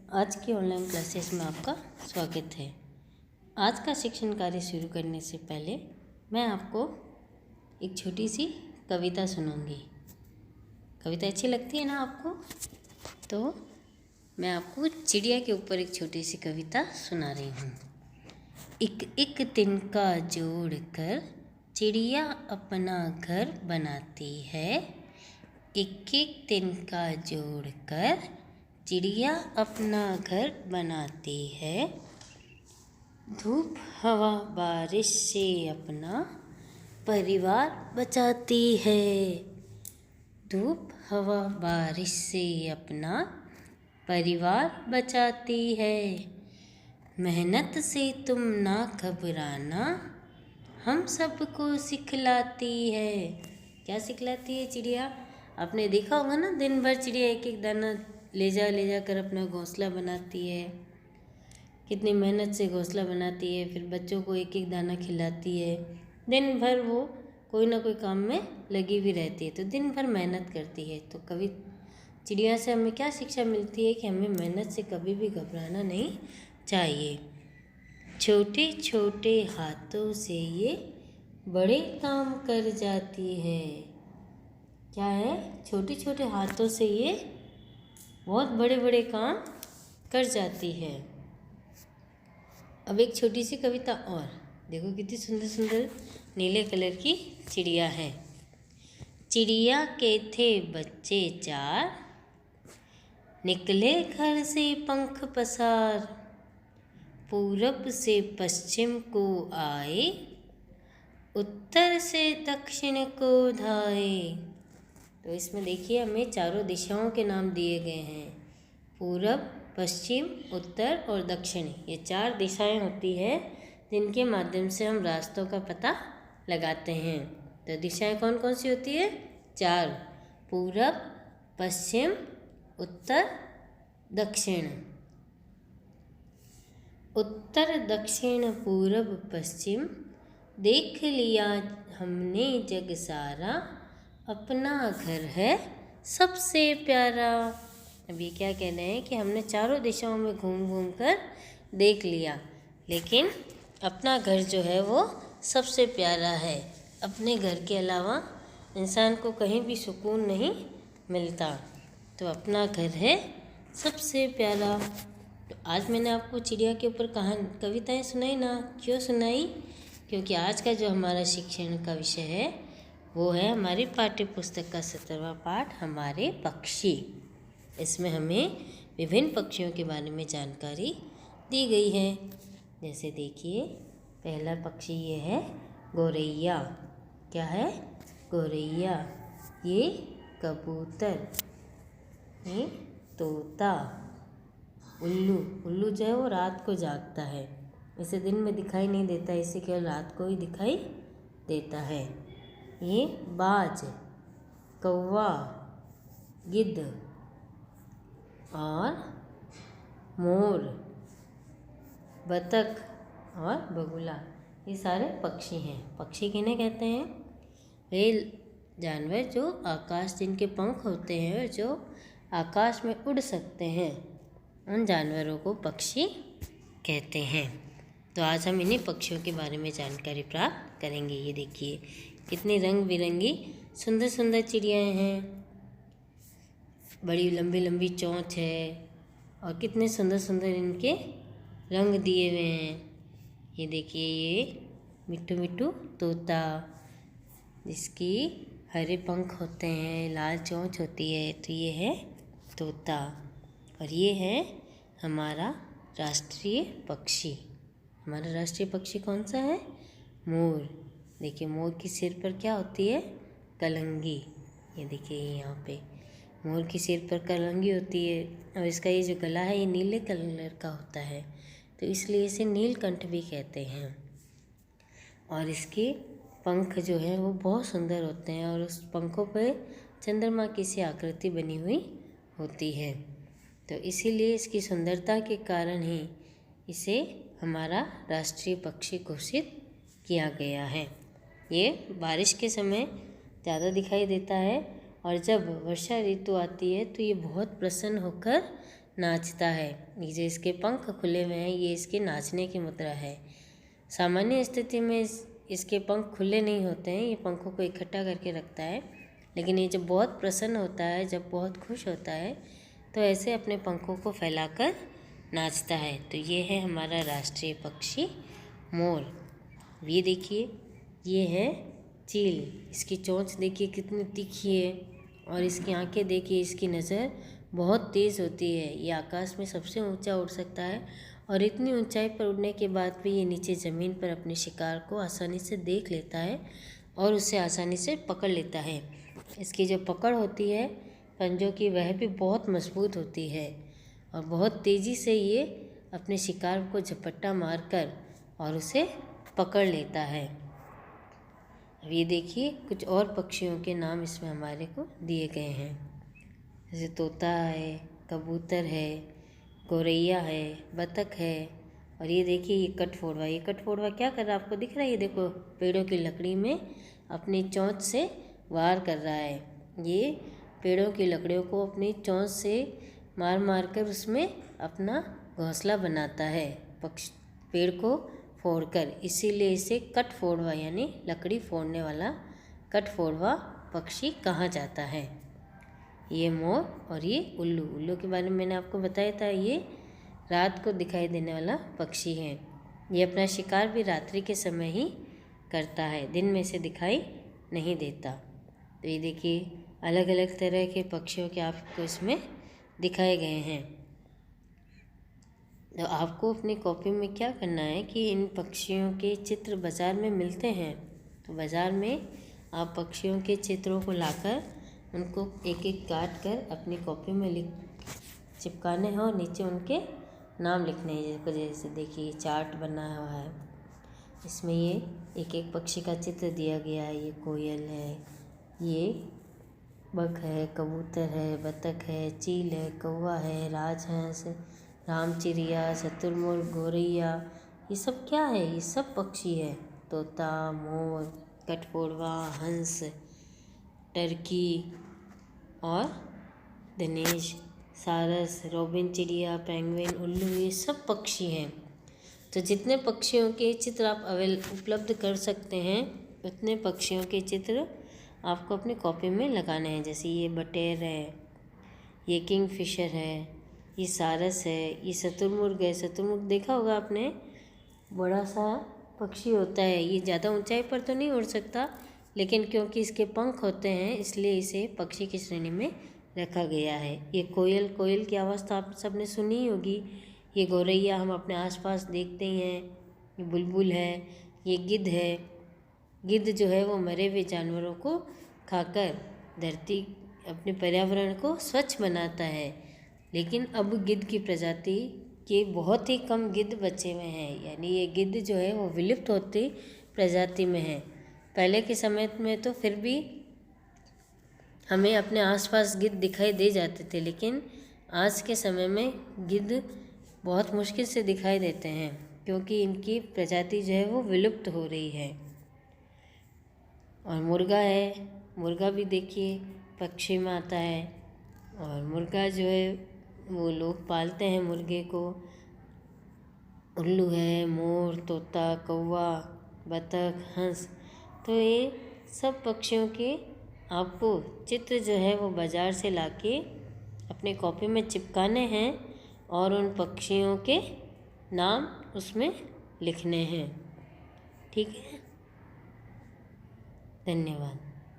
आज की online classes में आपका स्वागत है। आज का शिक्षण कार्य शुरू करने से पहले मैं आपको एक छोटी सी कविता सुनाऊंगी। कविता अच्छी लगती है ना आपको? तो मैं आपको चिड़िया के ऊपर एक छोटी सी कविता सुना रही हूँ। एक एक तिनका जोड़ कर चिड़िया अपना घर बनाती है। एक एक तिनका जोड़ कर चिड़िया अपना घर बनाती है। धूप हवा बारिश से अपना परिवार बचाती है। धूप हवा बारिश से अपना परिवार बचाती है। मेहनत से तुम ना घबराना, हम सबको सिखलाती है। क्या सिखलाती है चिड़िया? आपने देखा होगा ना, दिन भर चिड़िया एक एक दाना ले जा कर अपना घोंसला बनाती है। कितनी मेहनत से घोंसला बनाती है, फिर बच्चों को एक एक दाना खिलाती है। दिन भर वो कोई ना कोई काम में लगी भी रहती है, तो दिन भर मेहनत करती है। तो कभी चिड़िया से हमें क्या शिक्षा मिलती है कि हमें मेहनत से कभी भी घबराना नहीं चाहिए। छोटे छोटे हाथों से ये बड़े काम कर जाती है। क्या है? छोटे छोटे हाथों से ये बहुत बड़े बड़े काम कर जाती है। अब एक छोटी सी कविता और देखो, कितनी सुंदर सुंदर नीले कलर की चिड़िया है। चिड़िया के थे बच्चे चार, निकले घर से पंख पसार। पूरब से पश्चिम को आए, उत्तर से दक्षिण को धाए। तो इसमें देखिए, हमें चारों दिशाओं के नाम दिए गए हैं। पूरब, पश्चिम, उत्तर और दक्षिण, ये चार दिशाएं होती हैं जिनके माध्यम से हम रास्तों का पता लगाते हैं। तो दिशाएं कौन कौन सी होती है? चार: पूरब, पश्चिम, उत्तर, दक्षिण। उत्तर, दक्षिण, पूरब, पश्चिम देख लिया हमने जग सारा, अपना घर है सबसे प्यारा। अब ये क्या कह रहे हैं कि हमने चारों दिशाओं में घूम घूम कर देख लिया, लेकिन अपना घर जो है वो सबसे प्यारा है। अपने घर के अलावा इंसान को कहीं भी सुकून नहीं मिलता, तो अपना घर है सबसे प्यारा। तो आज मैंने आपको चिड़िया के ऊपर कविताएं सुनाई ना। क्यों सुनाई? क्योंकि आज का जो हमारा शिक्षण का विषय है वो है हमारी पाठ्य पुस्तक का 17वां पाठ, हमारे पक्षी। इसमें हमें विभिन्न पक्षियों के बारे में जानकारी दी गई है। जैसे देखिए, पहला पक्षी ये है गौरैया। क्या है? गौरैया। ये कबूतर, ये तोता, उल्लू। उल्लू जो है वो रात को जागता है, इसे दिन में दिखाई नहीं देता, इसे केवल रात को ही दिखाई देता है। ये बाज, कौवा, गिद्ध और मोर, बतख और बगुला, ये सारे पक्षी हैं। पक्षी किन्हें कहते हैं? वे जानवर जो आकाश, जिनके पंख होते हैं और जो आकाश में उड़ सकते हैं, उन जानवरों को पक्षी कहते हैं। तो आज हम इन्हीं पक्षियों के बारे में जानकारी प्राप्त करेंगे। ये देखिए, कितनी रंग बिरंगी सुंदर सुंदर चिड़ियाएँ हैं। बड़ी लंबी लंबी चोंच है और कितने सुंदर सुंदर इनके रंग दिए हुए हैं। ये देखिए, ये मिट्टू मिट्टू तोता, जिसकी हरे पंख होते हैं, लाल चोंच होती है, तो ये है तोता। और ये है हमारा राष्ट्रीय पक्षी। हमारा राष्ट्रीय पक्षी कौन सा है? मोर। देखिए, मोर की सिर पर क्या होती है? कलंगी। ये देखिए, यहाँ पे मोर की सिर पर कलंगी होती है, और इसका ये जो गला है ये नीले कलर का होता है, तो इसलिए इसे नीलकंठ भी कहते हैं। और इसके पंख जो है वो बहुत सुंदर होते हैं, और उस पंखों पर चंद्रमा की सी आकृति बनी हुई होती है। तो इसीलिए इसकी सुंदरता के कारण ही इसे हमारा राष्ट्रीय पक्षी घोषित किया गया है। ये बारिश के समय ज़्यादा दिखाई देता है, और जब वर्षा ऋतु आती है तो ये बहुत प्रसन्न होकर नाचता है। ये जो इसके पंख खुले हुए हैं ये इसके नाचने की मुद्रा है। सामान्य स्थिति में इसके पंख खुले नहीं होते हैं, ये पंखों को इकट्ठा करके रखता है। लेकिन ये जब बहुत प्रसन्न होता है, जब बहुत खुश होता है, तो ऐसे अपने पंखों को फैलाकर नाचता है। तो ये है हमारा राष्ट्रीय पक्षी मोर। ये देखिए, ये है चील। इसकी चोंच देखिए कितनी तीखी है और इसकी आंखें देखिए, इसकी नज़र बहुत तेज़ होती है। ये आकाश में सबसे ऊंचा उड़ सकता है और इतनी ऊंचाई पर उड़ने के बाद भी ये नीचे ज़मीन पर अपने शिकार को आसानी से देख लेता है और उसे आसानी से पकड़ लेता है। इसकी जो पकड़ होती है पंजों की, वह भी बहुत मजबूत होती है और बहुत तेज़ी से ये अपने शिकार को झपट्टा मारकर और उसे पकड़ लेता है। अब ये देखिए, कुछ और पक्षियों के नाम इसमें हमारे को दिए गए हैं, जैसे तोता है, कबूतर है, गौरैया है, बतख है। और ये देखिए, ये कठफोड़वा। ये कठफोड़वा क्या कर रहा है आपको दिख रहा है? ये देखो, पेड़ों की लकड़ी में अपनी चोंच से वार कर रहा है। ये पेड़ों की लकड़ियों को अपनी चोंच से मार मार कर उसमें अपना घोंसला बनाता है, पेड़ को फोड़कर। इसीलिए इसे कठफोड़वा यानी लकड़ी फोड़ने वाला कठफोड़वा पक्षी कहा जाता है। ये मोर और ये उल्लू। उल्लू के बारे में मैंने आपको बताया था, ये रात को दिखाई देने वाला पक्षी है। ये अपना शिकार भी रात्रि के समय ही करता है, दिन में इसे दिखाई नहीं देता। तो ये देखिए, अलग अलग तरह के पक्षियों के आपको इसमें दिखाए गए हैं। तो आपको अपनी कॉपी में क्या करना है कि इन पक्षियों के चित्र बाज़ार में मिलते हैं, तो बाज़ार में आप पक्षियों के चित्रों को लाकर उनको एक एक काट कर अपनी कॉपी में चिपकाने हैं और नीचे उनके नाम लिखने हैं। जैसे देखिए, चार्ट बना हुआ है, इसमें ये एक एक पक्षी का चित्र दिया गया है। ये कोयल है, ये बग है, कबूतर है, बतख है, चील है, कौवा है, राजहंस, रामचिड़िया, शुतुरमुर्ग, गौरैया। ये सब क्या है? ये सब पक्षी है। तोता, मोर, कठफोड़वा, हंस, टर्की और धनेश, सारस, रॉबिन चिड़िया, पेंगुइन, उल्लू, ये सब पक्षी हैं। तो जितने पक्षियों के चित्र आप उपलब्ध कर सकते हैं, उतने पक्षियों के चित्र आपको अपनी कॉपी में लगाने हैं। जैसे ये बटेर है, ये किंगफिशर है, ये सारस है, ये शुतुरमुर्ग है। शुतुरमुर्ग देखा होगा आपने, बड़ा सा पक्षी होता है। ये ज़्यादा ऊंचाई पर तो नहीं उड़ सकता, लेकिन क्योंकि इसके पंख होते हैं इसलिए इसे पक्षी की श्रेणी में रखा गया है। ये कोयल, कोयल की आवाज़ तो आप सबने सुनी ही होगी। ये गौरैया हम अपने आसपास देखते ही हैं। ये बुलबुल है, ये गिद्ध है। गिद्ध जो है वो मरे हुए जानवरों को खाकर धरती, अपने पर्यावरण को स्वच्छ बनाता है। लेकिन अब गिद्ध की प्रजाति के बहुत ही कम गिद्ध बचे हुए हैं, यानी ये गिद्ध जो है वो विलुप्त होती प्रजाति में है। पहले के समय में तो फिर भी हमें अपने आसपास गिद्ध दिखाई दे जाते थे, लेकिन आज के समय में गिद्ध बहुत मुश्किल से दिखाई देते हैं, क्योंकि इनकी प्रजाति जो है वो विलुप्त हो रही है। और मुर्गा है, मुर्गा भी देखिए पक्षी में आता है। और मुर्गा जो है वो लोग पालते हैं मुर्गे को। उल्लू है, मोर, तोता, कौवा, बतख, हंस। तो ये सब पक्षियों के आपको चित्र जो है वो बाज़ार से लाके अपने कॉपी में चिपकाने हैं और उन पक्षियों के नाम उसमें लिखने हैं। ठीक है, धन्यवाद।